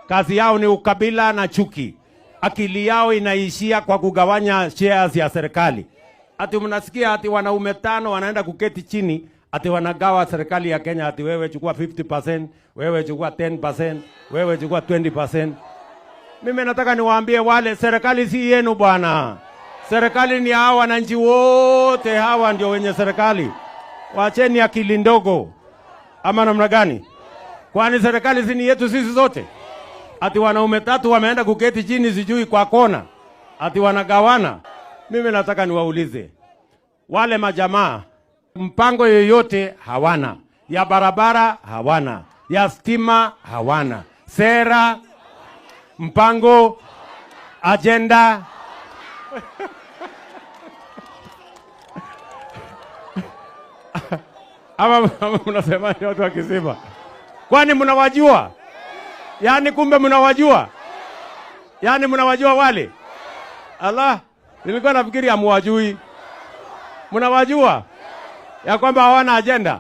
Kazi yao ni ukabila na chuki. Akili yao inaishia kwa kugawanya shares ya serikali. Ati mnasikia ati wanaume 5 wanaenda kuketi chini, ati wanagawa serikali ya Kenya, ati wewe chukua 50%, wewe chukua 10%, wewe chukua 20%. Mimi nataka niwaambie wale, serikali si yenu bwana. Serikali ni hawa wananchi wote, hawa ndio wenye serikali. Wacheni akili ndogo. Ama namna gani? Kwani serikali si ni yetu sisi zote? Ati wanaume 3 wameenda kuketi chini sijui kwa kona, ati wanagawana. Mimi nataka niwaulize wale majamaa, mpango yoyote hawana, ya barabara hawana, ya stima hawana, sera, mpango, agenda. Ama mnasema ni watu wakisema, kwani mnawajua? Yani kumbe mnawajua? Yani mnawajua wale? Allah, nilikuwa nafikiri hamuwajui. Mnawajua ya kwamba hawana agenda.